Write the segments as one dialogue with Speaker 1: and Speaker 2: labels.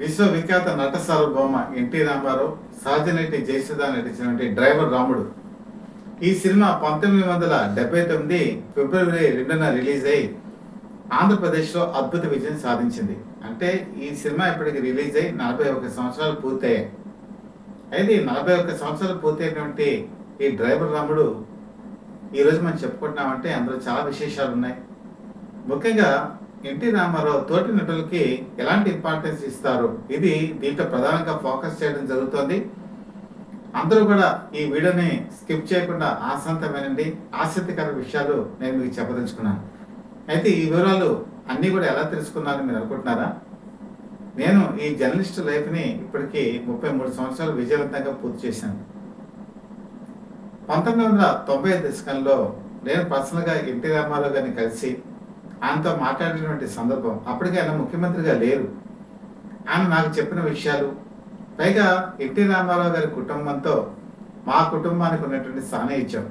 Speaker 1: విశ్వవిఖ్యాత నట సార్వభౌమ ఎన్టీ రామారావు సహజనటి జయసుధా నటించినటువంటి డ్రైవర్ రాముడు ఈ సినిమా 1979 ఫిబ్రవరి 2న రిలీజ్ అయి ఆంధ్రప్రదేశ్లో అద్భుత విజయం సాధించింది. అంటే ఈ సినిమా ఇప్పటికి రిలీజ్ అయి 41 సంవత్సరాలు పూర్తయ్యాయి. అయితే 41 సంవత్సరాలు పూర్తయినటువంటి ఈ డ్రైవర్ రాముడు ఈరోజు మనం చెప్పుకుంటున్నామంటే అందులో చాలా విశేషాలు ఉన్నాయి. ముఖ్యంగా ఎన్టీ రామారావు తోటి నటులకి ఎలాంటి ఇంపార్టెన్స్ ఇస్తారు, ఇది దీంట్లో ప్రధానంగా ఫోకస్ చేయడం జరుగుతుంది. అందరూ కూడా ఈ వీడియోని స్కిప్ చేయకుండా ఆసంతమైనండి ఆసక్తికర విషయాలు నేను మీకు చెప్పదలుచుకున్నాను. అయితే ఈ వివరాలు అన్నీ కూడా ఎలా తెలుసుకున్నారని మీరు అనుకుంటున్నారా? నేను ఈ జర్నలిస్ట్ లైఫ్ని ఇప్పటికీ 33 సంవత్సరాలు విజయవంతంగా పూర్తి చేశాను. 1990 దశకంలో నేను పర్సనల్గా ఎన్టీ రామారావు గారిని కలిసి ఆయనతో మాట్లాడినటువంటి సందర్భం, అప్పటికే ఆయన ముఖ్యమంత్రిగా లేరు. ఆయన నాకు చెప్పిన విషయాలు, పైగా ఎన్టీ రామారావు గారి కుటుంబంతో మా కుటుంబానికి ఉన్నటువంటి సాన్నిహిత్యం,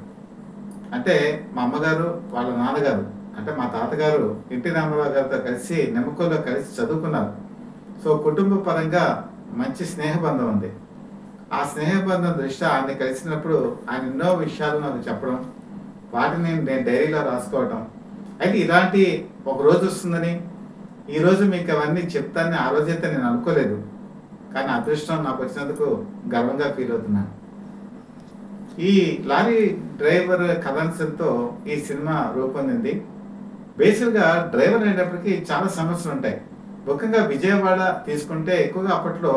Speaker 1: అంటే మా అమ్మగారు వాళ్ళ నాన్నగారు అంటే మా తాతగారు ఎన్టీ రామారావు గారితో కలిసి నెమ్మకల్లో కలిసి చదువుకున్నారు. సో కుటుంబ పరంగా మంచి స్నేహబంధం ఉంది. ఆ స్నేహబంధం దృష్ట్యా ఆయన్ని కలిసినప్పుడు ఆయన ఎన్నో విషయాలు నాకు చెప్పడం, వాటిని నేను డైరీలో రాసుకోవడం. అయితే ఇలాంటి ఒక రోజు వస్తుందని, ఈరోజు మీకు అవన్నీ చెప్తానని ఆ రోజైతే నేను అనుకోలేదు. కానీ అదృష్టం నాకు వచ్చినందుకు గర్వంగా ఫీల్ అవుతున్నాను. ఈ లారీ డ్రైవర్ కథాంశంతో ఈ సినిమా రూపొందింది. బేసిక్గా డ్రైవర్ అనేటప్పటికీ చాలా సమస్యలు ఉంటాయి. ముఖ్యంగా విజయవాడ తీసుకుంటే ఎక్కువగా అప్పట్లో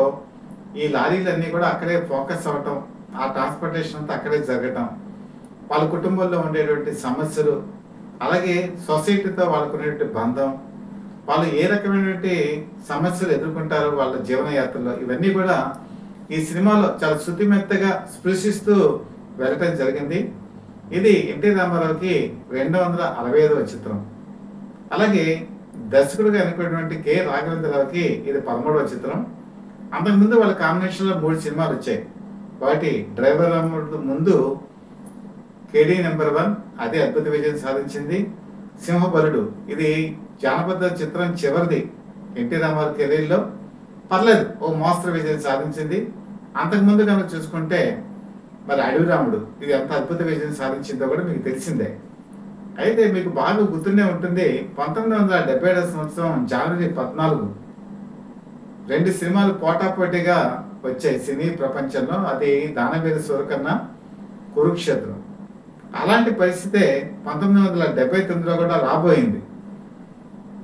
Speaker 1: ఈ లారీలన్నీ కూడా అక్కడే ఫోకస్ అవ్వటం, ఆ ట్రాన్స్పోర్టేషన్ అంతా అక్కడే జరగటం, వాళ్ళ కుటుంబంలో ఉండేటువంటి సమస్యలు, అలాగే సొసైటీతో వాళ్ళకు ఉండేటువంటి బంధం, వాళ్ళు ఏ రకమైనటువంటి సమస్యలు ఎదుర్కొంటారో వాళ్ళ జీవనయాత్రలో, ఇవన్నీ కూడా ఈ సినిమాలో చాలా శృతిమెత్తగా స్పృశిస్తూ వెళ్ళటం జరిగింది. ఇది ఎన్టీ రామారావుకి 265వ చిత్రం. అలాగే దర్శకుడిగా అనుకున్నటువంటి కె రాఘవేంద్రరావుకి ఇది 13వ చిత్రం. అంతకుముందు వాళ్ళ కాంబినేషన్లో 3 సినిమాలు వచ్చాయి. వాటి డ్రైవర్ రాముడు ముందు కేడీ నెంబర్ 1, అదే అద్భుత విజయం సాధించింది. సింహబలుడు, ఇది జానపద చిత్రం చివరిది ఎన్టీ రామారావు కెరీర్లో, పర్లేదు ఓ మోస్తరు విజయం సాధించింది. అంతకుముందు కనుక చూసుకుంటే మరి అడవి రాముడు, ఇది ఎంత అద్భుత విజయం సాధించిందో కూడా మీకు తెలిసిందే. అయితే మీకు బాగా గుర్తుండే ఉంటుంది, 1977 సంవత్సరం జనవరి 14 2 సినిమాలు పోటాపోటీగా వచ్చాయి సినీ ప్రపంచంలో. అది దానవీర సూరకర్ణ, కురుక్షేత్రం. అలాంటి పరిస్థితే 1979లో కూడా రాబోయింది.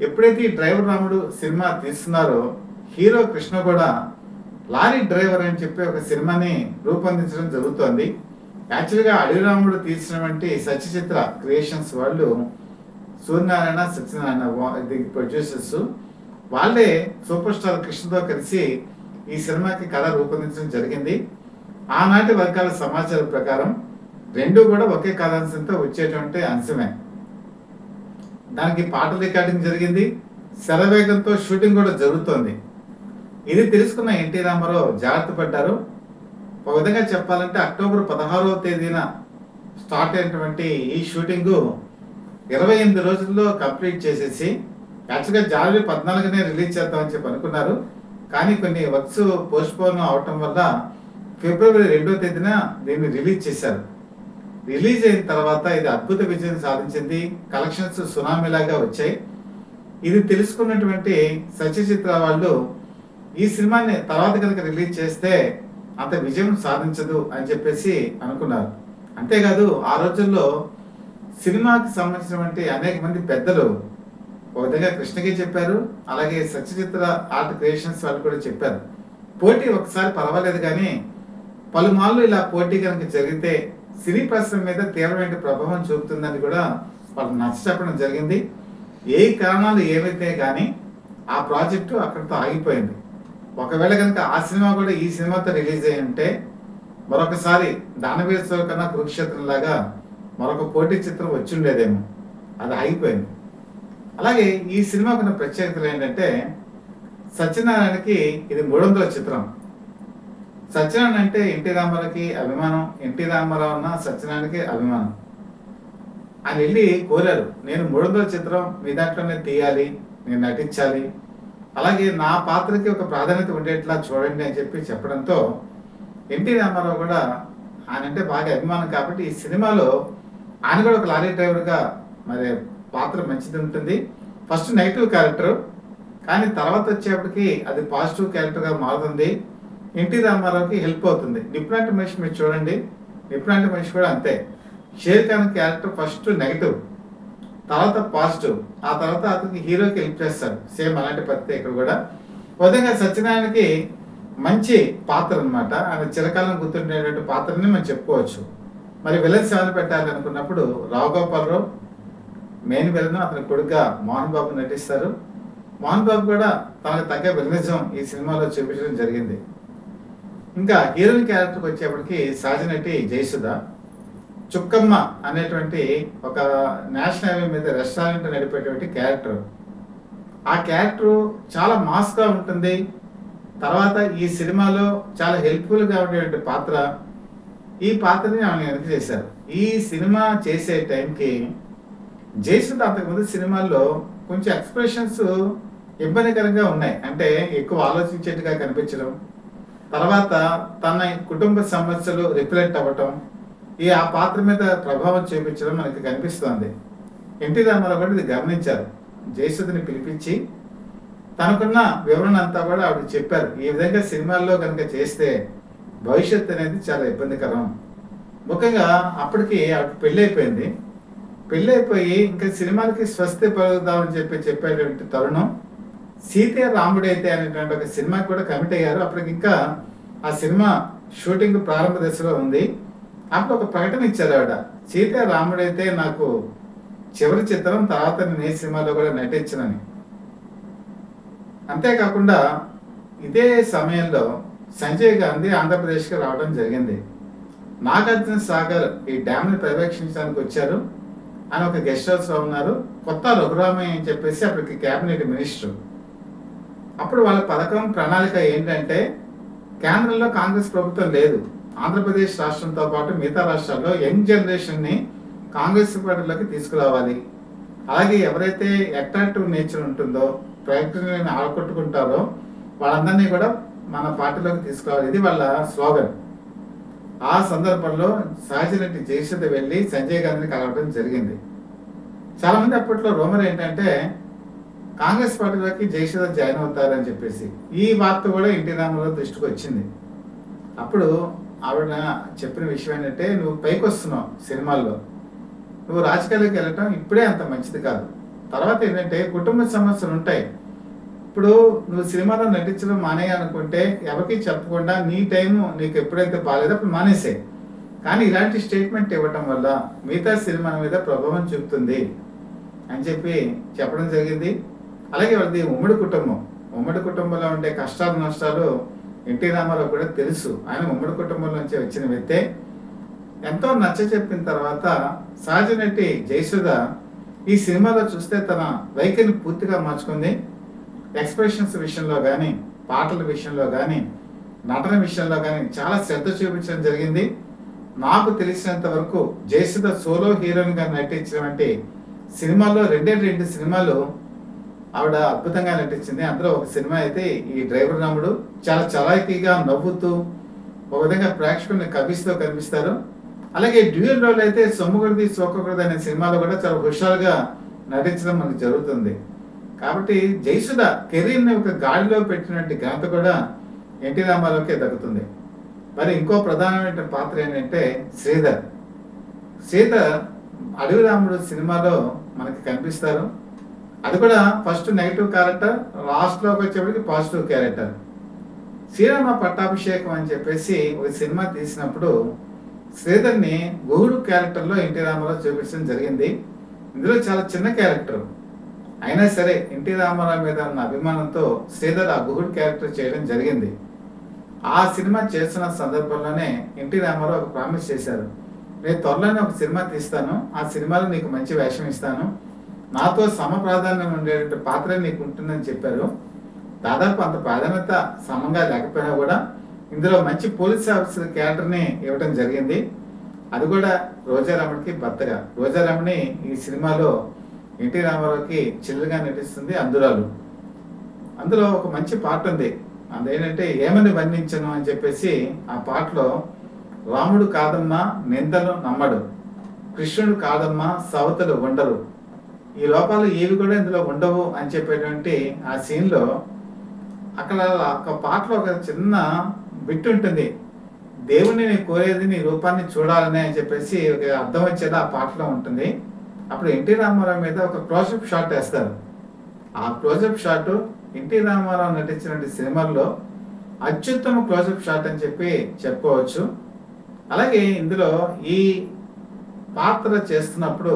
Speaker 1: ఎప్పుడైతే ఈ డ్రైవర్ రాముడు సినిమా తీస్తున్నారో హీరో కృష్ణ కూడా లారీ డ్రైవర్ అని చెప్పి ఒక సినిమాని రూపొందించడం జరుగుతోంది. యాక్చువల్గా అడవి రాముడు తీసినటువంటి సత్యచిత్ర క్రియేషన్స్ వాళ్ళు సూర్యనారాయణ, సత్యనారాయణ ప్రొడ్యూసర్స్, వాళ్ళే సూపర్ స్టార్ కృష్ణతో కలిసి ఈ సినిమాకి కథ రూపొందించడం జరిగింది. ఆనాటి వర్గాల సమాచారం ప్రకారం 2 కూడా ఒకే కథాంశంతో వచ్చేటువంటి అంశమే. దానికి పాటల రికార్డింగ్ జరిగింది, శరవేగంతో షూటింగ్ కూడా జరుగుతోంది. ఇది తెలుసుకున్న ఎన్టీ రామారావు జాగ్రత్త పడ్డారు. ఒక విధంగా చెప్పాలంటే అక్టోబర్ 16వ తేదీన స్టార్ట్ అయినటువంటి ఈ షూటింగ్ 28 రోజుల్లో కంప్లీట్ చేసేసి యాక్చువల్గా జనవరి 14నే రిలీజ్ చేద్దామని చెప్పి అనుకున్నారు. కానీ కొన్ని వర్క్స్ పోస్ట్పోన్ అవటం వల్ల ఫిబ్రవరి 2వ తేదీన దీన్ని రిలీజ్ చేశారు. రిలీజ్ అయిన తర్వాత ఇది అద్భుత విజయం సాధించింది. కలెక్షన్స్ సునామీలాగా వచ్చాయి. ఇది తెలుసుకున్నటువంటి సత్యచిత్ర వాళ్ళు ఈ సినిమాని తర్వాత కనుక రిలీజ్ చేస్తే అంత విజయం సాధించదు అని చెప్పేసి అనుకున్నారు. అంతేకాదు ఆ రోజుల్లో సినిమాకి సంబంధించినటువంటి అనేక మంది పెద్దలు ఒక విధంగా కృష్ణకి చెప్పారు, అలాగే సత్యచిత్ర ఆర్ట్ క్రియేషన్స్ వాళ్ళు కూడా చెప్పారు, పోటీ ఒకసారి పర్వాలేదు కానీ పలుమార్లు ఇలా పోటీ కనుక జరిగితే సినీ పరిశ్రమ మీద తీవ్రమైన ప్రభావం చూపుతుందని కూడా వాళ్ళు నచ్చ చెప్పడం జరిగింది. ఏ కారణాలు ఏవైతే కానీ ఆ ప్రాజెక్టు అక్కడితో ఆగిపోయింది. ఒకవేళ కనుక ఆ సినిమా కూడా ఈ సినిమాతో రిలీజ్ అయ్యి ఉంటే మరొకసారి దానవీర కన్నా కురుక్షేత్రం లాగా మరొక పోటీ చిత్రం వచ్చి ఉండేదేమో, అది ఆగిపోయింది. అలాగే ఈ సినిమాకు ఉన్న ప్రత్యేకతలు ఏంటంటే సత్యనారాయణకి ఇది 300వ చిత్రం. సత్యనారాయణ అంటే ఎన్టీ రామారావుకి అభిమానం, ఎన్టీ రామారావు అన్న సత్యనారాయణకి అభిమానం. ఆయన వెళ్ళి కోరారు, నేను 300వ చిత్రం మీ దాంట్లోనే తీయాలి, నేను నటించాలి, అలాగే నా పాత్రకి ఒక ప్రాధాన్యత ఉండేట్లా చూడండి అని చెప్పి చెప్పడంతో ఎన్టీ రామారావు కూడా ఆయన అంటే బాగా అభిమానం కాబట్టి ఈ సినిమాలో ఆయన కూడా ఒక లారీ డ్రైవర్గా మరి పాత్ర మంచిది ఉంటుంది. ఫస్ట్ నెగిటివ్ క్యారెక్టర్, కానీ తర్వాత వచ్చేప్పటికి అది పాజిటివ్ క్యారెక్టర్గా మారుతుంది. ఎన్టీ రామారావుకి హెల్ప్ అవుతుంది. డిఫరెంట్ మనిషి మీరు చూడండి, డిఫరెంట్ మనిషి కూడా అంతే. Share Khan character first negative, తర్వాత పాజిటివ్, ఆ తర్వాత అతనికి హీరోకి హెల్ప్ చేస్తాడు. సేమ్ అలాంటి పద్ధతి ఇక్కడ కూడా. విధంగా సత్యనారాయణకి మంచి పాత్ర అనమాట. ఆయన చిరకాలం గుర్తుండేటువంటి పాత్రని మనం చెప్పుకోవచ్చు. మరి విలన్స్ ఎవరు పెట్టాలి అనుకున్నప్పుడు రావు గోపాలరావు మెయిన్ విలన్, అతని కొడుకుగా మోహన్ బాబు నటిస్తారు. మోహన్ బాబు కూడా తనకు తగ్గ విలనిజం ఈ సినిమాలో చూపించడం జరిగింది. ఇంకా హీరోయిన్ క్యారెక్టర్కి వచ్చేప్పటికి సహజ నటి జయసుధ. చుక్కమ్మ అనేటువంటి ఒక నేషనల్ హైవే మీద రెస్టారెంట్ నడిపేటువంటి క్యారెక్టర్. ఆ క్యారెక్టర్ చాలా మాస్గా ఉంటుంది. తర్వాత ఈ సినిమాలో చాలా హెల్ప్ఫుల్గా ఉండేటువంటి పాత్ర. ఈ పాత్రని ఆమె వెనక చేశారు. ఈ సినిమా చేసే టైంకి జయసుధ అంతకుముందు సినిమాల్లో కొంచెం ఎక్స్ప్రెషన్స్ ఇబ్బందికరంగా ఉన్నాయి. అంటే ఎక్కువ ఆలోచించేట్టుగా కనిపించడం, తర్వాత తన కుటుంబ సమస్యలు రిఫ్లెక్ట్ అవ్వటం, ఆ పాత్ర మీద ప్రభావం చూపించడం మనకి కనిపిస్తుంది. ఎన్టీ రామారావు కూడా ఇది గమనించారు. జయసుధని పిలిపించి తనకున్న వివరణ అంతా కూడా ఆవిడ చెప్పారు. ఈ విధంగా సినిమాల్లో కనుక చేస్తే భవిష్యత్తు అనేది చాలా ఇబ్బందికరం. ముఖ్యంగా అప్పటికి ఆవిడ పెళ్ళి అయిపోయింది. పెళ్ళి అయిపోయి ఇంకా సినిమాలకి స్వస్తి పలుకుదామని చెప్పేటువంటి తరుణం సీతే రాముడైతే అనేటువంటి ఒక సినిమాకి కూడా కమిట్ అయ్యారు. అప్పటికి ఇంకా ఆ సినిమా షూటింగ్ ప్రారంభ దశలో ఉంది. అప్పుడు ఒక ప్రకటన ఇచ్చారు ఆవిడ, సీతే రాముడైతే నాకు చివరి చిత్రం, తర్వాత నేను ఏ సినిమాలో కూడా నటించనని. అంతేకాకుండా ఇదే సమయంలో సంజయ్ గాంధీ ఆంధ్రప్రదేశ్కి రావడం జరిగింది. నాగార్జున సాగర్ ఈ డ్యామ్ని పర్యవేక్షించడానికి వచ్చారు. ఆయన ఒక గెస్ట్ హౌస్లో ఉన్నారు. కొత్త రఘురామయ్య అని చెప్పేసి అప్పటికి క్యాబినెట్ మినిస్టర్. అప్పుడు వాళ్ళ పథకం ప్రణాళిక ఏంటంటే కేంద్రంలో కాంగ్రెస్ ప్రభుత్వం లేదు. ఆంధ్రప్రదేశ్ రాష్ట్రంతో పాటు మిగతా రాష్ట్రాల్లో యంగ్ జనరేషన్ని కాంగ్రెస్ పార్టీలోకి తీసుకురావాలి. అలాగే ఎవరైతే అట్రాక్టివ్ నేచర్ ఉంటుందో, ప్రయత్నాన్ని ఆడగొట్టుకుంటారో వాళ్ళందరినీ కూడా మన పార్టీలోకి తీసుకురావాలి. ఇది వాళ్ళ స్లోగన్. ఆ సందర్భంలో సహజ నటి జయసుధ వెళ్ళి సంజయ్ గాంధీని కలవడం జరిగింది. చాలామంది అప్పట్లో రూమర్ ఏంటంటే కాంగ్రెస్ పార్టీలోకి జయసుధ జాయిన్ అవుతారని చెప్పేసి. ఈ వార్త కూడా ఎన్టీ రామారావు దృష్టికి వచ్చింది. అప్పుడు ఆవిడ చెప్పిన విషయం ఏంటంటే, నువ్వు పైకి వస్తున్నావు సినిమాల్లో, నువ్వు రాజకీయాల్లోకి వెళ్ళటం ఇప్పుడే అంత మంచిది కాదు. తర్వాత ఏంటంటే కుటుంబ సమస్యలు ఉంటాయి. ఇప్పుడు నువ్వు సినిమాలో నటించడం మానేయాలనుకుంటే ఎవరికి చెప్పకుండా నీ టైము నీకు ఎప్పుడైతే బాగాలేదో అప్పుడు మానేసే. కానీ ఇలాంటి స్టేట్మెంట్ ఇవ్వటం వల్ల మిగతా సినిమా మీద ప్రభావం చూపుతుంది అని చెప్పడం జరిగింది. అలాగే వాళ్ళది ఉమ్మడి కుటుంబం. ఉమ్మడి కుటుంబంలో ఉండే కష్టాలు నష్టాలు ఎన్టీ రామారావు కూడా తెలుసు. ఆయన ఉమ్మడి కుటుంబం నుంచి వచ్చిన వ్యక్తే. ఎంతో నచ్చ చెప్పిన తర్వాత సహజ నటి జయసుధ ఈ సినిమాలో చూస్తే తన వైఖరిని పూర్తిగా మార్చుకుంది. ఎక్స్ప్రెషన్స్ విషయంలో కానీ, పాటల విషయంలో కానీ, నటన విషయంలో కానీ చాలా శ్రద్ధ చూపించడం జరిగింది. నాకు తెలిసినంత వరకు జయసుధ సోలో హీరోయిన్గా నటించినటువంటి సినిమాల్లో 2 సినిమాలు ఆవిడ అద్భుతంగా నటించింది. అందులో ఒక సినిమా అయితే ఈ డ్రైవర్ రాముడు. చాలా చలాకీగా నవ్వుతూ ఒక విధంగా ప్రేక్షకుల్ని కవిస్తూ కనిపిస్తారు. అలాగే డ్యూయల్ రోల్ అయితే సొమ్ముగుడిది సోకొకడిది అనే సినిమాలో కూడా చాలా హుషారుగా నటించడం మనకు జరుగుతుంది. కాబట్టి జయసుధ కెరీర్ని ఒక గాడిలో పెట్టినట్టు ఘనత కూడా ఎన్టీ రామారావుకే దక్కుతుంది. మరి ఇంకో ప్రధానమైన పాత్ర ఏంటంటే శ్రీధర్. శ్రీధర్ అడవి రాముడు సినిమాలో మనకి కనిపిస్తారు. అది కూడా ఫస్ట్ నెగిటివ్ క్యారెక్టర్, లాస్ట్లోకి వచ్చేప్పటికి పాజిటివ్ క్యారెక్టర్. శ్రీరామ పట్టాభిషేకం అని చెప్పేసి ఒక సినిమా తీసినప్పుడు శ్రీధర్ని గుహుడు క్యారెక్టర్లో ఎన్టీ రామారావు చూపించడం జరిగింది. ఇందులో చాలా చిన్న క్యారెక్టర్ అయినా సరే ఎన్టీ రామారావు మీద ఉన్న అభిమానంతో శ్రీధర్ ఆ గుహుడు క్యారెక్టర్ చేయడం జరిగింది. ఆ సినిమా చేస్తున్న సందర్భంలోనే ఎన్టీ రామారావు ఒక ప్రామిస్ చేశారు, నేను త్వరలోనే ఒక సినిమా తీస్తాను, ఆ సినిమాలో నీకు మంచి వేషం ఇస్తాను, నాతో సమ ప్రాధాన్యం ఉండేటువంటి పాత్ర నీకు ఉంటుందని చెప్పారు. దాదాపు అంత ప్రాధాన్యత సమంగా లేకపోయినా కూడా ఇందులో మంచి పోలీస్ ఆఫీసర్ క్యారెక్టర్ని ఇవ్వడం జరిగింది. అది కూడా రోజారమణికి భర్తగా. రోజారమణి ఈ సినిమాలో ఎన్టీ రామారావుకి చెల్లెలుగా నటిస్తుంది అందురాలు. అందులో ఒక మంచి పాట ఉంది, అదేంటంటే ఏమని వర్ణించను అని చెప్పేసి ఆ పాటలో రాముడు కాదమ్మా నిందలు నమ్మడు, కృష్ణుడు కాదమ్మా సవతలు ఉండరు, ఈ లోపాలు ఏవి కూడా ఇందులో ఉండవు అని చెప్పేటువంటి ఆ సీన్లో అక్కడ ఒక పాటలో ఒక చిన్న బిట్ ఉంటుంది, దేవుణ్ణి నేను కోరేది నీ రూపాన్ని చూడాలని అని చెప్పేసి ఒక అర్థం వచ్చేది ఆ పాటలో ఉంటుంది. అప్పుడు ఎన్టీ రామారావు మీద ఒక క్లోజప్ షాట్ వేస్తారు. ఆ క్లోజప్ షాట్ ఎన్టీ రామారావు నటించిన సినిమాల్లో అత్యుత్తమ క్లోజప్ షాట్ అని చెప్పి చెప్పుకోవచ్చు. అలాగే ఇందులో ఈ పాత్ర చేస్తున్నప్పుడు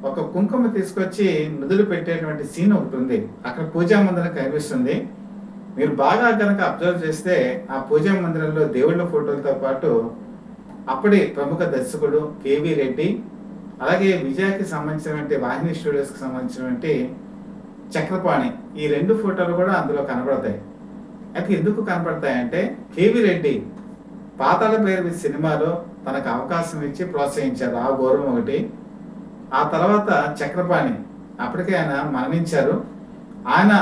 Speaker 1: ఒక కుంకుమ తీసుకొచ్చి నుదులు పెట్టేటువంటి సీన్ ఒకటి ఉంది. అక్కడ పూజా మందిరం కనిపిస్తుంది. మీరు బాగా కనుక అబ్జర్వ్ చేస్తే ఆ పూజా మందిరంలో దేవుళ్ళ ఫోటోలతో పాటు అప్పటి ప్రముఖ దర్శకుడు కేవీ రెడ్డి, అలాగే విజయకి సంబంధించినటువంటి వాహిని స్టూడియోస్కి సంబంధించినటువంటి చక్రపాణి, ఈ రెండు ఫోటోలు కూడా అందులో కనబడతాయి. అయితే ఎందుకు కనబడతాయంటే కేవీ రెడ్డి పాతాళ భైరవి సినిమాలో తనకు అవకాశం ఇచ్చి ప్రోత్సహించారు, ఆ గౌరవం ఒకటి. ఆ తర్వాత చక్రపాణి అప్పటికే ఆయన మరణించారు. ఆయన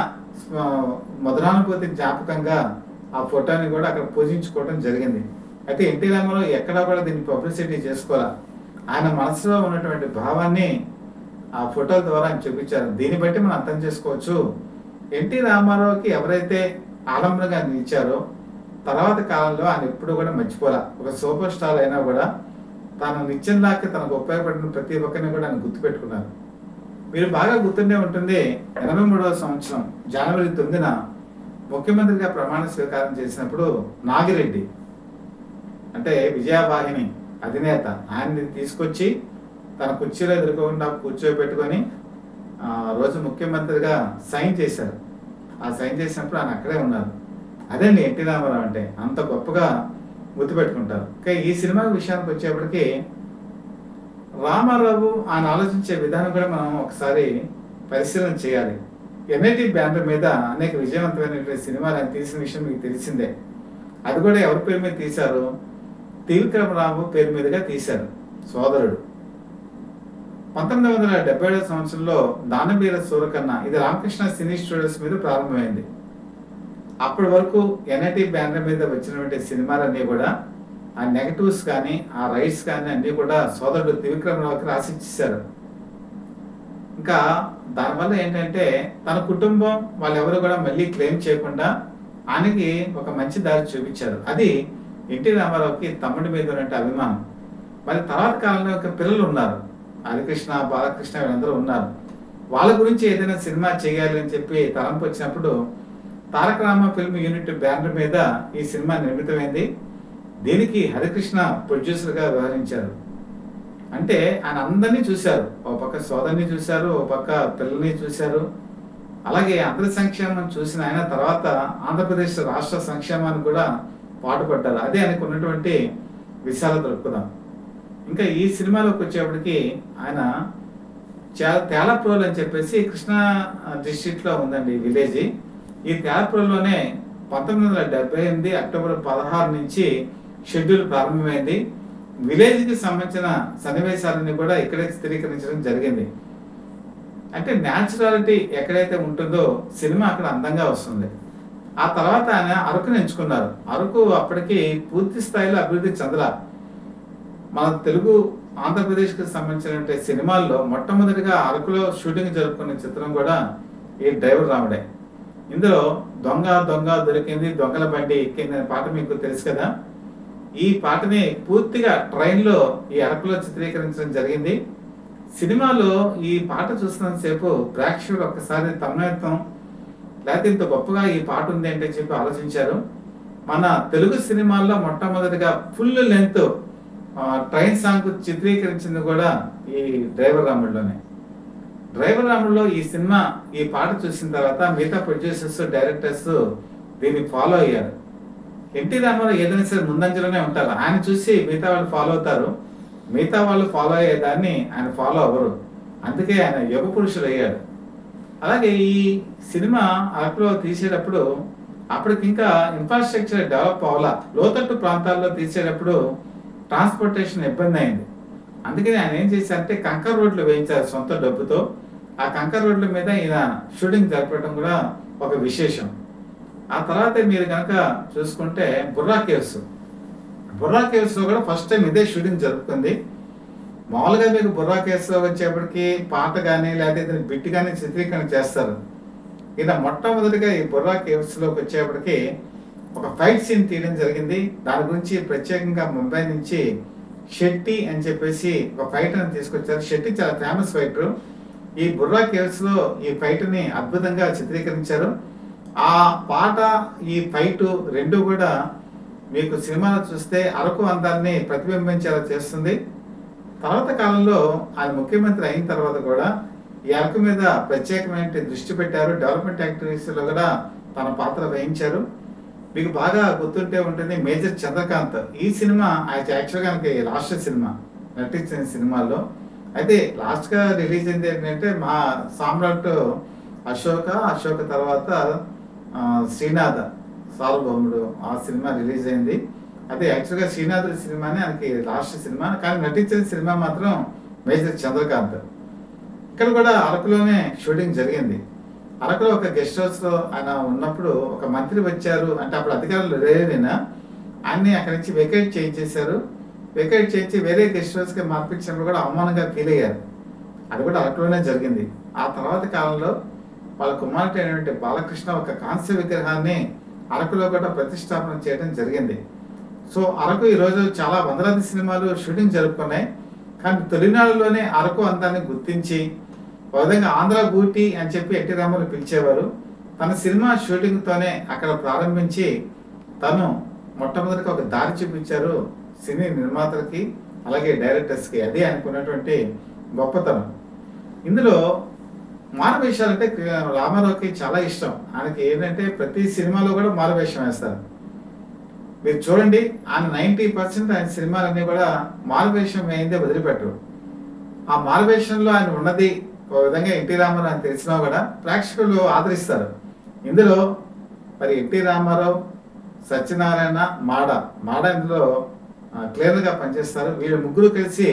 Speaker 1: మధురానుభూతి జ్ఞాపకంగా ఆ ఫోటోని కూడా అక్కడ పూజించుకోవడం జరిగింది. అయితే ఎన్టీ రామారావు ఎక్కడా కూడా దీన్ని పబ్లిసిటీ చేసుకోవాలా, ఆయన మనసులో ఉన్నటువంటి భావాన్ని ఆ ఫోటోల ద్వారా ఆయన చూపించారు. దీన్ని బట్టి మనం అర్థం చేసుకోవచ్చు, ఎన్టీ రామారావుకి ఎవరైతే ఆలంబనగా నిలిచారో తర్వాత కాలంలో ఆయన ఎప్పుడు కూడా మర్చిపోరా. ఒక సూపర్ స్టార్ అయినా కూడా తాను నిత్యం దాకా తనకు ఉపయోగపడిన ప్రతి ఒక్కరిని కూడా ఆయన గుర్తుపెట్టుకున్నారు. మీరు బాగా గుర్తుండే ఉంటుంది, 83వ సంవత్సరం జనవరి 9న ముఖ్యమంత్రిగా ప్రమాణ స్వీకారం చేసినప్పుడు నాగిరెడ్డి అంటే విజయవాహిని అధినేత ఆయన్ని తీసుకొచ్చి తన కుర్చీలో ఎదుర్కోకుండా కూర్చోబెట్టుకొని రోజు ముఖ్యమంత్రిగా సైన్ చేశారు. ఆ సైన్ చేసినప్పుడు ఆయన అక్కడే ఉన్నారు. అదండి ఎన్టీ రామారావు అంటే, అంత గొప్పగా గుర్తుపెట్టుకుంటారు. ఈ సినిమా విషయానికి వచ్చేప్పటికి రామారావు ఆయన ఆలోచించే విధానం కూడా మనం ఒకసారి పరిశీలన చేయాలి. ఎన్ఐటి బ్యానర్ మీద అనేక విజయవంతమైనటువంటి సినిమాలు ఆయన తీసిన విషయం మీకు తెలిసిందే. అది కూడా ఎవరి పేరు మీద తీశారు, త్రివిక్రమరావు పేరు మీదుగా తీశారు, సోదరుడు. 1977 సంవత్సరంలో దానవీర సూరకర్ణ, ఇది రామకృష్ణ సినీ స్టూడియోస్ మీద ప్రారంభమైంది. అప్పటి వరకు ఎన్ఐటి బ్యానర్ మీద వచ్చినటువంటి సినిమాలన్నీ కూడా ఆ నెగటివ్స్ కానీ ఆ రైట్స్ కానీ అన్నీ కూడా సోదరుడు త్రివిక్రమరావుకి రాసిచ్చేశారు. ఇంకా దానివల్ల ఏంటంటే తన కుటుంబం వాళ్ళెవరు కూడా మళ్ళీ క్లెయిమ్ చేయకుండా ఆయనకి ఒక మంచి దారి చూపించారు. అది ఎన్టీ రామారావుకి తమ్ముడి మీద ఉన్నట్టు అభిమానం. మరి తర్వాత కాలంలో పిల్లలు ఉన్నారు, హరికృష్ణ, బాలకృష్ణ, వీళ్ళందరూ ఉన్నారు. వాళ్ళ గురించి ఏదైనా సినిమా చేయాలి అని చెప్పి తలంపు వచ్చినప్పుడు Taraka Rama film unit banner మీద ఈ సినిమా నిర్మితమైంది. దీనికి హరికృష్ణ ప్రొడ్యూసర్గా వ్యవహరించారు. అంటే ఆయన అందరినీ చూశారు, ఓ పక్క సోదరిని చూశారు, ఓ పక్క పిల్లల్ని చూశారు. అలాగే అందరి సంక్షేమం చూసిన ఆయన తర్వాత ఆంధ్రప్రదేశ్ రాష్ట్ర సంక్షేమానికి కూడా పాటుపడ్డారు. అదే ఆయనకు ఉన్నటువంటి విశాల దృక్పథం. ఇంకా ఈ సినిమాలోకి వచ్చేప్పటికి ఆయన తేలప్రోలు అని చెప్పేసి కృష్ణా డిస్ట్రిక్ట్లో ఉందండి విలేజ్. ఈ తేలప్రోలులోనే 1978 అక్టోబర్ 16 నుంచి షెడ్యూల్ ప్రారంభమైంది. విలేజ్కి సంబంధించిన సన్నివేశాలని కూడా ఇక్కడే చిత్రీకరించడం జరిగింది. అంటే న్యాచురాలిటీ ఎక్కడైతే ఉంటుందో సినిమా అక్కడ అందంగా వస్తుంది. ఆ తర్వాత ఆయన అరకుని ఎంచుకున్నారు. అరకు అప్పటికి పూర్తి స్థాయిలో అభివృద్ధి చెందల. మన తెలుగు ఆంధ్రప్రదేశ్కి సంబంధించిన సినిమాల్లో మొట్టమొదటిగా అరకులో షూటింగ్ జరుపుకునే చిత్రం కూడా ఈ డ్రైవర్ రాముడే. ఇందులో దొంగ దొంగ దొరికింది, దొంగల బండి ఎక్కింది అనే పాట మీకు తెలుసు కదా. ఈ పాటని పూర్తిగా ట్రైన్లో ఈ అరకులో చిత్రీకరించడం జరిగింది. సినిమాలో ఈ పాట చూస్తున్నంతసేపు ప్రేక్షకులు ఒక్కసారి తన్మయత్వం, లేకపోతే ఇంత గొప్పగా ఈ పాట ఉంది అంటే చెప్పి ఆలోచించారు. మన తెలుగు సినిమాల్లో మొట్టమొదటిగా ఫుల్ లెంత్ ట్రైన్ సాంగ్ చిత్రీకరించింది కూడా ఈ డ్రైవర్ రాముడిలోనే. డ్రైవర్ రాముడిలో ఈ సినిమా ఈ పాట చూసిన తర్వాత మిగతా ప్రొడ్యూసర్స్, డైరెక్టర్స్ దీన్ని ఫాలో అయ్యారు. ఎన్టీ రామారావు ఏదైనా సరే ముందంజలోనే ఉంటారు. ఆయన చూసి మిగతా వాళ్ళు ఫాలో అవుతారు, మిగతా వాళ్ళు ఫాలో అయ్యేదాన్ని ఆయన ఫాలో అవ్వరు. అందుకే ఆయన యుగ పురుషుడు అయ్యాడు. అలాగే ఈ సినిమా అరకులో తీసేటప్పుడు అప్పటికి ఇంకా ఇన్ఫ్రాస్ట్రక్చర్ డెవలప్ అవ్వాల. లోతట్టు ప్రాంతాల్లో తీసేటప్పుడు ట్రాన్స్పోర్టేషన్ ఇబ్బంది అయింది. అందుకని ఆయన ఏం చేశారంటే కంకర్ రోడ్లు వేయించారు సొంత డబ్బుతో. ఆ కంకర్ రోడ్ల మీద ఈయన షూటింగ్ జరపడం కూడా ఒక విశేషం. ఆ తర్వాత మీరు కనుక చూసుకుంటే బుర్రా కేవ్స్ లో కూడా ఫస్ట్ టైం ఇదే షూటింగ్ జరుపుకుంది. మామూలుగా మీకు బుర్రా కేవ్స్ లో వచ్చేప్పటికి పాట కానీ లేకపోతే బిట్ కానీ చిత్రీకరణ చేస్తారు. ఈయన మొట్టమొదటిగా ఈ బుర్రా కేవ్స్ లోకి వచ్చేప్పటికి ఒక ఫైట్ సీన్ తీయడం జరిగింది. దాని గురించి ప్రత్యేకంగా ముంబై నుంచి షెట్టి అని చెప్పేసి ఒక ఫైటర్ అని తీసుకొచ్చారు. షెట్టి చాలా ఫేమస్ ఫైటర్. ఈ బుర్రా కేవ్స్ లో ఈ ఫైట్ ని అద్భుతంగా చిత్రీకరించారు. ఆ పాట, ఈ ఫైట్ రెండు కూడా మీకు సినిమాలో చూస్తే అరకు అందాన్ని ప్రతిబింబించేలా చేస్తుంది. తర్వాత కాలంలో ఆయన ముఖ్యమంత్రి అయిన తర్వాత కూడా ఈ అరకు మీద ప్రత్యేకమైన దృష్టి పెట్టారు. డెవలప్మెంట్ యాక్టివిటీస్ లో కూడా తన పాత్ర వహించారు. మీకు బాగా గుర్తుంటే ఉంటుంది మేజర్ చంద్రకాంత్. ఈ సినిమా యాక్చువల్గా లాస్ట్ సినిమా నటించిన సినిమాల్లో. అయితే లాస్ట్ గా రిలీజ్ అయింది ఏంటంటే మా సామ్రాట్ అశోక తర్వాత శ్రీనాథ సార్వభౌముడు ఆ సినిమా రిలీజ్ అయింది. అదే యాక్చువల్గా శ్రీనాథుడి సినిమానే ఆయనకి లాస్ట్ సినిమా, కానీ నటించిన సినిమా మాత్రం మేజర్ చంద్రకాంత్. ఇక్కడ కూడా అరకులోనే షూటింగ్ జరిగింది. అరకులో ఒక గెస్ట్ హౌస్ లో ఆయన ఉన్నప్పుడు ఒక మంత్రి వచ్చారు అంటే అప్పుడు అధికారులు లేరైనా ఆయన్ని అక్కడి నుంచి వెకేట్ చేయించేశారు. వెకేట్ చేయించి వేరే గెస్ట్ హౌస్ కి మార్పించినప్పుడు కూడా అవమానంగా ఫీల్ అయ్యారు. అది కూడా అరకులోనే జరిగింది. ఆ తర్వాత కాలంలో వాళ్ళ కుమార్తె అయినటువంటి బాలకృష్ణ ఒక కాంస్య విగ్రహాన్ని అరకులో కూడా ప్రతిష్టాపన చేయడం జరిగింది. సో అరకు ఈరోజు చాలా వందలాది సినిమాలు షూటింగ్ జరుపుకున్నాయి. కానీ తొలినాడులోనే అరకు అందాన్ని గుర్తించి ఒక విధంగా ఆంధ్ర బూటీ అని చెప్పి ఎన్టీ రామారావు పిలిచేవారు. తన సినిమా షూటింగ్తోనే అక్కడ ప్రారంభించి తను మొట్టమొదటిగా ఒక దారి చూపించారు సినీ నిర్మాతలకి, అలాగే డైరెక్టర్స్కి. అదే అనుకున్నటువంటి గొప్పతనం. ఇందులో మారువేషాలు అంటే రామారావుకి చాలా ఇష్టం. ఆయనకి ఏంటంటే ప్రతి సినిమాలో కూడా మారువేషం వేస్తారు. మీరు చూడండి, ఆయన 90% ఆయన సినిమాలన్నీ కూడా మారువేషం వేయిందే వదిలిపెట్టరు. ఆ మారువేషంలో ఆయన ఉన్నది ఒక విధంగా ఎన్టీ రామారావు అని తెలిసినా కూడా ప్రేక్షకులు ఆదరిస్తారు. ఇందులో మరి ఎన్టీ రామారావు, సత్యనారాయణ, మాడ ఇందులో క్లియర్గా పనిచేస్తారు. వీళ్ళు ముగ్గురు కలిసి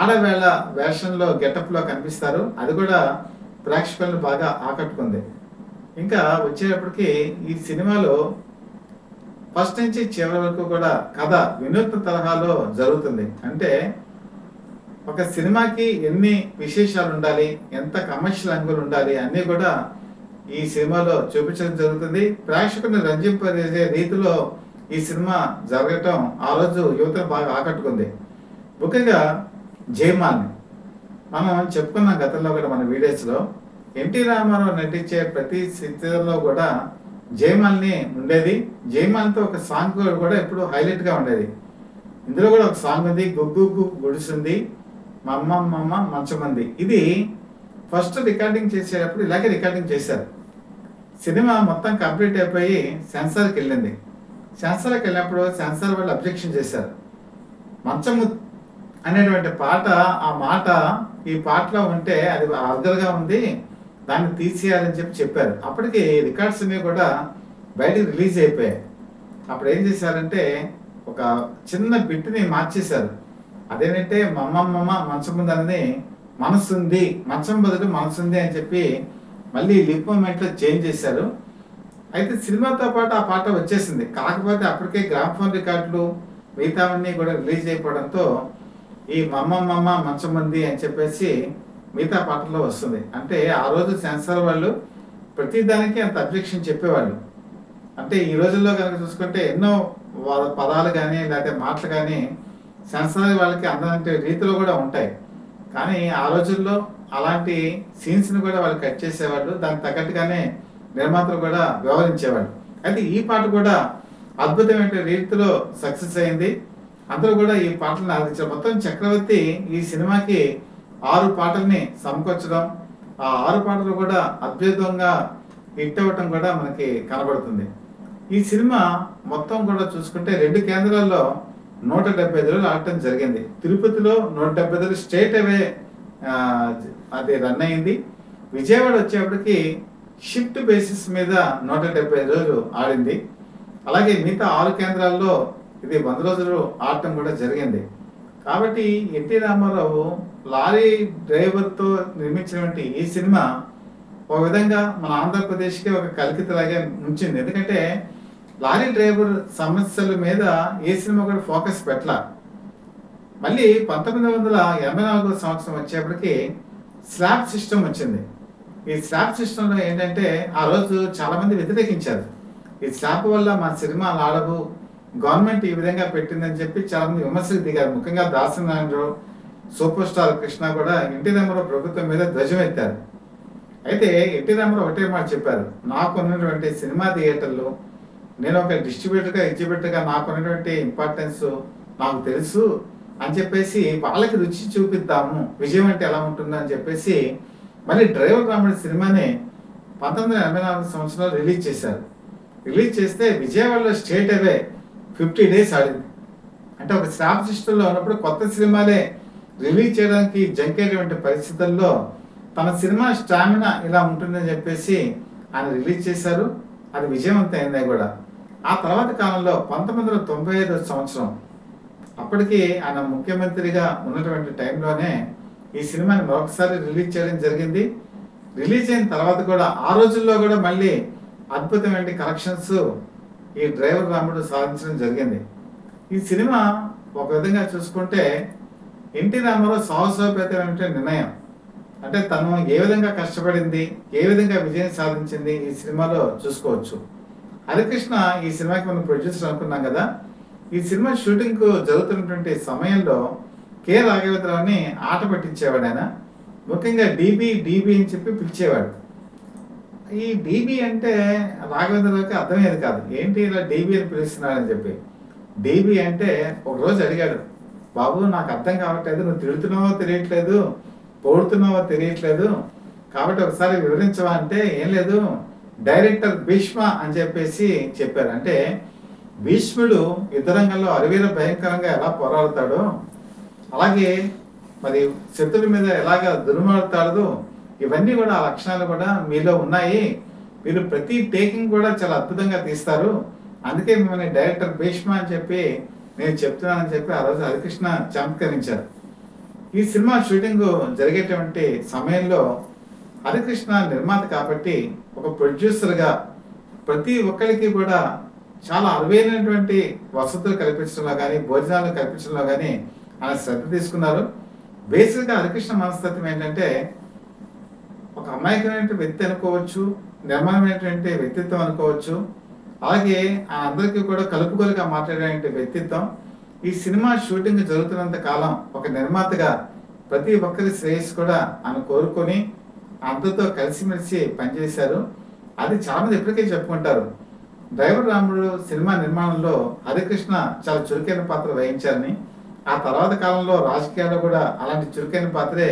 Speaker 1: ఆడవేళ వేషంలో గెటప్లో కనిపిస్తారు. అది కూడా ప్రేక్షకులను బాగా ఆకట్టుకుంది. ఇంకా వచ్చేటప్పటికి ఈ సినిమాలో ఫస్ట్ నుంచి చివరి వరకు కూడా కథ వినూత్న తరహాలో జరుగుతుంది. అంటే ఒక సినిమాకి ఎన్ని విశేషాలు ఉండాలి, ఎంత కమర్షియల్ యాంగిల్ ఉండాలి అన్నీ కూడా ఈ సినిమాలో చూపించడం జరుగుతుంది. ప్రేక్షకుని రంజింపజేసే రీతిలో ఈ సినిమా జరగటం ఆ రోజు యువతను బాగా ఆకట్టుకుంది. ముఖ్యంగా జయమాల్ని మనం చెప్పుకున్నాం గతంలో కూడా మన వీడియోస్లో. ఎన్టీ రామారావు నటించే ప్రతి చిత్రంలో కూడా జయమాల్ని ఉండేది. జయమాల్తో ఒక సాంగ్ కూడా ఎప్పుడు హైలైట్గా ఉండేది. ఇందులో కూడా ఒక సాంగ్ ఉంది, గుగ్గు గుడిసింది మమ్మ మంచమంది. ఇది ఫస్ట్ రికార్డింగ్ చేసేటప్పుడు ఇలాగే రికార్డింగ్ చేశారు. సినిమా మొత్తం కంప్లీట్ అయిపోయి సెన్సార్కి వెళ్ళింది. సెన్సార్కి వెళ్ళినప్పుడు సెన్సార్ వాళ్ళు అబ్జెక్షన్ చేశారు. మంచము అనేటువంటి పాట, ఆ మాట ఈ పాటలో ఉంటే అది అర్గర్గా ఉంది, దాన్ని తీసేయాలని చెప్పారు. అప్పటికి రికార్డ్స్ అన్నీ కూడా బయటకు రిలీజ్ అయిపోయాయి. అప్పుడు ఏం చేశారంటే ఒక చిన్న బిట్ని మార్చేశారు. అదేంటంటే మమ్మ మంచం ఉందని మనసుంది, మంచం బదులు మనసుంది అని చెప్పి మళ్ళీ లిప్ మూమెంట్లో చేంజ్ చేశారు. అయితే సినిమాతో పాటు ఆ పాట వచ్చేసింది. కాకపోతే అప్పటికే గ్రామ్ఫోన్ రికార్డులు మిగతావన్నీ కూడా రిలీజ్ అయిపోవడంతో ఈ మమ్మ మంచం ఉంది అని చెప్పేసి మిగతా పాటల్లో వస్తుంది. అంటే ఆ రోజు సెన్సార్ వాళ్ళు ప్రతిదానికి అంత అబ్జెక్షన్ చెప్పేవాళ్ళు. అంటే ఈ రోజుల్లో కనుక చూసుకుంటే ఎన్నో పదాలు కానీ లేకపోతే మాటలు కానీ సెన్సార్ వాళ్ళకి అందనంటే రీతిలో కూడా ఉంటాయి. కానీ ఆ రోజుల్లో అలాంటి సీన్స్ని కూడా వాళ్ళు కట్ చేసేవాళ్ళు. దానికి తగ్గట్టుగానే నిర్మాతలు కూడా వ్యవహరించేవాళ్ళు. అయితే ఈ పాట కూడా అద్భుతమైన రీతిలో సక్సెస్ అయింది. అందరూ కూడా ఈ పాటలను ఆదరించారు. మొత్తం చక్రవర్తి ఈ సినిమాకి 6 పాటల్ని సమకూర్చడం, ఆ 6 పాటలు కూడా అద్భుతంగా హిట్ అవ్వటం కూడా మనకి కనబడుతుంది. ఈ సినిమా మొత్తం కూడా చూసుకుంటే 2 కేంద్రాల్లో 175 రోజులు ఆడటం జరిగింది. తిరుపతిలో 175 స్ట్రేట్ అవే అది రన్ అయింది. విజయవాడ వచ్చేప్పటికి షిఫ్ట్ బేసిస్ మీద 175 రోజులు ఆడింది. అలాగే మిగతా 6 కేంద్రాల్లో ఇది 100 రోజులు ఆడటం కూడా జరిగింది. కాబట్టి ఎన్టీ రామారావు లారీ డ్రైవర్తో నిర్మించినటువంటి ఈ సినిమా ఒక విధంగా మన ఆంధ్రప్రదేశ్కి ఒక కలికితలాగే ఉంచింది. ఎందుకంటే లారీ డ్రైవర్ సమస్యల మీద ఏ సినిమా కూడా ఫోకస్ పెట్టాల. మళ్ళీ 1984 సంవత్సరం వచ్చేప్పటికి స్లాబ్ సిస్టమ్ వచ్చింది. ఈ స్లాబ్ సిస్టంలో ఏంటంటే ఆ రోజు చాలా మంది వ్యతిరేకించారు. ఈ స్లాబ్ వల్ల మా సినిమాలు ఆడవు, గవర్నమెంట్ ఈ విధంగా పెట్టిందని చెప్పి చాలా మంది విమర్శలు దిగారు. ముఖ్యంగా దాసనారాయణరావు, సూపర్ స్టార్ కృష్ణ కూడా ఎన్టీ రామారావు ప్రభుత్వం మీద ధ్వజం ఎత్తారు. అయితే ఎన్టీ రామారావు ఒకటే మాట చెప్పారు, నాకు ఉన్నటువంటి సినిమా థియేటర్లు, నేను ఒక డిస్ట్రిబ్యూటర్గా ఎగ్జిబ్యూటర్గా నాకు ఉన్నటువంటి ఇంపార్టెన్స్ నాకు తెలుసు అని చెప్పేసి వాళ్ళకి రుచి చూపిద్దాము, విజయం అంటే ఎలా ఉంటుందో అని చెప్పేసి మళ్ళీ డ్రైవర్ రాముడి సినిమాని 1984 సంవత్సరంలో రిలీజ్ చేశారు. రిలీజ్ చేస్తే విజయవాడలో స్ట్రేట్ అవే 50 డేస్ ఆడింది. అంటే ఒక స్లాబ్ సిస్టంలో ఉన్నప్పుడు కొత్త సినిమాలే రిలీజ్ చేయడానికి జంకేటువంటి పరిస్థితుల్లో తన సినిమా స్టామినా ఇలా ఉంటుందని చెప్పేసి ఆయన రిలీజ్ చేశారు. అది విజయవంతమైంది కూడా. ఆ తర్వాత కాలంలో 1995 సంవత్సరం అప్పటికి ఆయన ముఖ్యమంత్రిగా ఉన్నటువంటి టైంలోనే ఈ సినిమాని మరొకసారి రిలీజ్ చేయడం జరిగింది. రిలీజ్ అయిన తర్వాత కూడా ఆ రోజుల్లో కూడా మళ్ళీ అద్భుతమైన కలెక్షన్స్ ఈ డ్రైవర్ రాముడు సాధించడం జరిగింది. ఈ సినిమా ఒక విధంగా చూసుకుంటే ఎన్టీ రామారావు సాహసోపేతమైన నిర్ణయం. అంటే తను ఏ విధంగా కష్టపడింది, ఏ విధంగా విజయం సాధించింది ఈ సినిమాలో చూసుకోవచ్చు. హరికృష్ణ ఈ సినిమాకి మనం ప్రొడ్యూసర్ అనుకున్నాం కదా. ఈ సినిమా షూటింగ్ జరుగుతున్నటువంటి సమయంలో కె రాఘవేంద్రరావుని ఆట పట్టించేవాడు ఆయన. ముఖ్యంగా డీబీ అని చెప్పి పిలిచేవాడు. ఈ డీబీ అంటే రాఘవేంద్రరావుకి అర్థమయ్యేది కాదు, ఏంటి ఇలా డీబీ అని పిలుస్తున్నాడని చెప్పి. డీబీ అంటే ఒకరోజు అడిగాడు, బాబు నాకు అర్థం కావట్లేదు, నువ్వు తిడుతున్నావో తెలియట్లేదు, పొడుతున్నావో తెలియట్లేదు, కాబట్టి ఒకసారి వివరించవా అంటే ఏం లేదు, డైరెక్టర్ భీష్మ అని చెప్పేసి చెప్పారు. అంటే భీష్ముడు యుద్ధరంగంలో అరవీర భయంకరంగా ఎలా పోరాడతాడో, అలాగే మరి శత్రువుల మీద ఎలాగ దుర్మాడతాడో, ఇవన్నీ కూడా ఆ లక్షణాలు కూడా మీలో ఉన్నాయి, మీరు ప్రతి టేకింగ్ కూడా చాలా అద్భుతంగా తీస్తారు, అందుకే మిమ్మల్ని డైరెక్టర్ భీష్మ అని చెప్పి నేను చెప్తున్నానని చెప్పి ఆ రోజు హరికృష్ణ చమత్కరించారు. ఈ సినిమా షూటింగ్ జరిగేటువంటి సమయంలో హరికృష్ణ నిర్మాత కాబట్టి ఒక ప్రొడ్యూసర్గా ప్రతి ఒక్కరికి కూడా చాలా అరువైనటువంటి వసతులు కల్పించడంలో కానీ భోజనాలు కల్పించడంలో కానీ ఆయన శ్రద్ధ తీసుకున్నారు. బేసిక్గా హరికృష్ణ మనస్తత్వం ఏంటంటే ఒక అమాయకమైనటువంటి వ్యక్తి అనుకోవచ్చు, నిర్మాణమైనటువంటి వ్యక్తిత్వం అనుకోవచ్చు, అలాగే అందరికీ కూడా కలుపుకోలుగా మాట్లాడే వ్యక్తిత్వం. ఈ సినిమా షూటింగ్ జరుగుతున్నంత కాలం ఒక నిర్మాతగా ప్రతి ఒక్కరి శ్రేయస్సు కూడా ఆయన కోరుకొని అందరితో కలిసిమెలిసి పనిచేశారు. అది చాలా మంది ఎప్పటికీ చెప్పుకుంటారు. డ్రైవర్ రాముడు సినిమా నిర్మాణంలో హరికృష్ణ చాలా చురుకైన పాత్ర వహించారని, ఆ తర్వాత కాలంలో రాజకీయాల్లో కూడా అలాంటి చురుకైన పాత్రే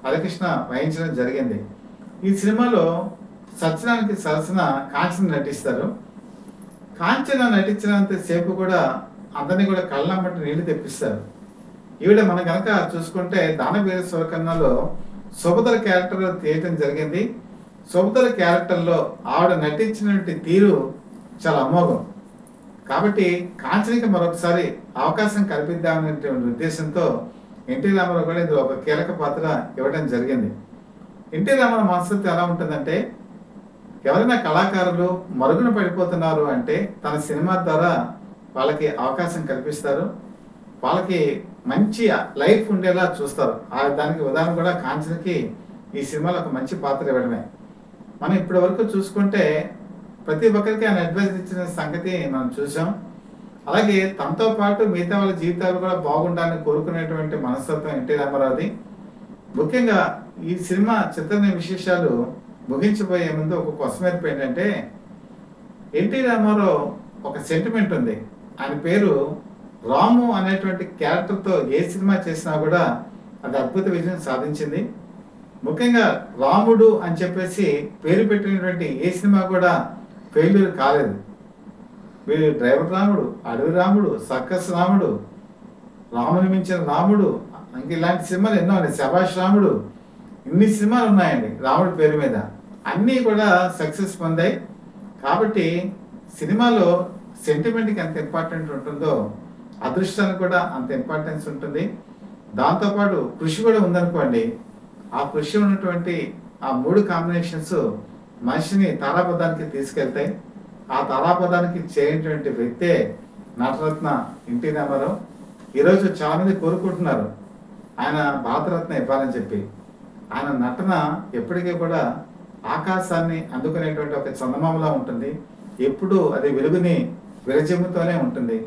Speaker 1: హరికృష్ణ వహించడం జరిగింది. ఈ సినిమాలో సత్యనారాయణకి సరసన కాంచన నటిస్తారు. కాంచన నటించినంత సేపు కూడా అందరినీ కూడా కళ్ళంబట్టి నీళ్లు తెప్పిస్తారు. ఈవిడ మనం కనుక చూసుకుంటే దానవీర శివకర్ణలో సుభద్ర క్యారెక్టర్ తీయటం జరిగింది. సుభద్ర క్యారెక్టర్లో ఆవిడ నటించినటువంటి తీరు చాలా అమోఘం. కాబట్టి కాంచనకి మరొకసారి అవకాశం కల్పిద్దామనేటువంటి ఉద్దేశంతో ఎన్టీ రామారావు కూడా ఇందులో ఒక కీలక పాత్ర ఇవ్వడం జరిగింది. ఎన్టీ రామారావు మనస్తత్వం ఎలా ఉంటుందంటే, ఎవరైనా కళాకారులు మరుగున పడిపోతున్నారు అంటే తన సినిమా ద్వారా వాళ్ళకి అవకాశం కల్పిస్తారు, వాళ్ళకి మంచి లైఫ్ ఉండేలా చూస్తారు. దానికి ఉదాహరణ కూడా కాంచనకి ఈ సినిమాలో ఒక మంచి పాత్ర ఇవ్వడమే. మనం ఇప్పటి వరకు చూసుకుంటే ప్రతి ఒక్కరికి ఆయన అడ్వైస్ ఇచ్చిన సంగతి మనం చూసాం. అలాగే తనతో పాటు మిగతా వాళ్ళ జీవితాలు కూడా బాగుండాలని కోరుకునేటువంటి మనస్తత్వం ఎన్టీ రామారావుది. ముఖ్యంగా ఈ సినిమా చిత్ర విశేషాలు ముగించిపోయే ముందు ఒక క్వశ్చన్ ఏంటంటే, ఎన్టీ రామారావు ఒక సెంటిమెంట్ ఉంది. ఆయన పేరు రాము అనేటువంటి క్యారెక్టర్తో ఏ సినిమా చేసినా కూడా అది అద్భుత విజయం సాధించింది. ముఖ్యంగా రాముడు అని చెప్పేసి పేరు పెట్టినటువంటి ఏ సినిమా కూడా ఫెయిల్యూర్ కాలేదు. వీడు డ్రైవర్ రాముడు, అడవి రాముడు, సర్కస్ రాముడు, రాముని మించిన రాముడు, ఇంక ఇలాంటి సినిమాలు ఎన్నో ఉన్నాయి. శభాష్ రాముడు, ఇన్ని సినిమాలు ఉన్నాయండి రాముడి పేరు మీద. అన్నీ కూడా సక్సెస్ పొందాయి. కాబట్టి సినిమాలో సెంటిమెంట్కి ఎంత ఇంపార్టెంట్ ఉంటుందో అదృష్టానికి కూడా అంత ఇంపార్టెన్స్ ఉంటుంది. దాంతోపాటు కృషి కూడా ఉందనుకోండి. ఆ కృషి ఉన్నటువంటి ఆ 3 కాంబినేషన్స్ మనిషిని తారాపదానికి తీసుకెళ్తాయి. ఆ తారాపదానికి చేరినటువంటి వ్యక్తే నటరత్న ఎన్టీ రామారావు. ఈరోజు చాలా మంది కోరుకుంటున్నారు ఆయన భారతరత్న ఇవ్వాలని చెప్పి. ఆయన నటన ఎప్పటికీ కూడా ఆకాశాన్ని అందుకునేటువంటి ఒక చందమామలా ఉంటుంది. ఎప్పుడు అది వెలుగుని విరజిమ్ముతోనే ఉంటుంది.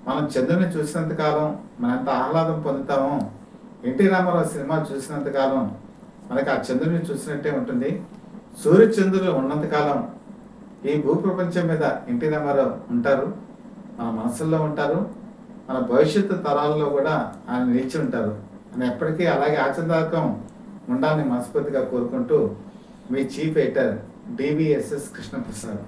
Speaker 1: మనం చంద్రుని చూసినంత కాలం మనం ఎంత ఆహ్లాదం పొందుతామో, ఎన్టీ రామారావు సినిమా చూసినంత కాలం మనకి ఆ చంద్రుని చూసినట్టే ఉంటుంది. సూర్యచంద్రులు ఉన్నంతకాలం ఈ భూప్రపంచం మీద ఎన్టీ రామారావు ఉంటారు, మన మనసుల్లో ఉంటారు, మన భవిష్యత్తు తరాల్లో కూడా ఆయన నిలిచి ఉంటారు అని ఎప్పటికీ అలాగే ఆచందాకం ఉండాలని మనస్ఫూర్తిగా కోరుకుంటూ మీ చీఫ్ ఎడిటర్ డివిఎస్ఎస్ కృష్ణప్రసాద్.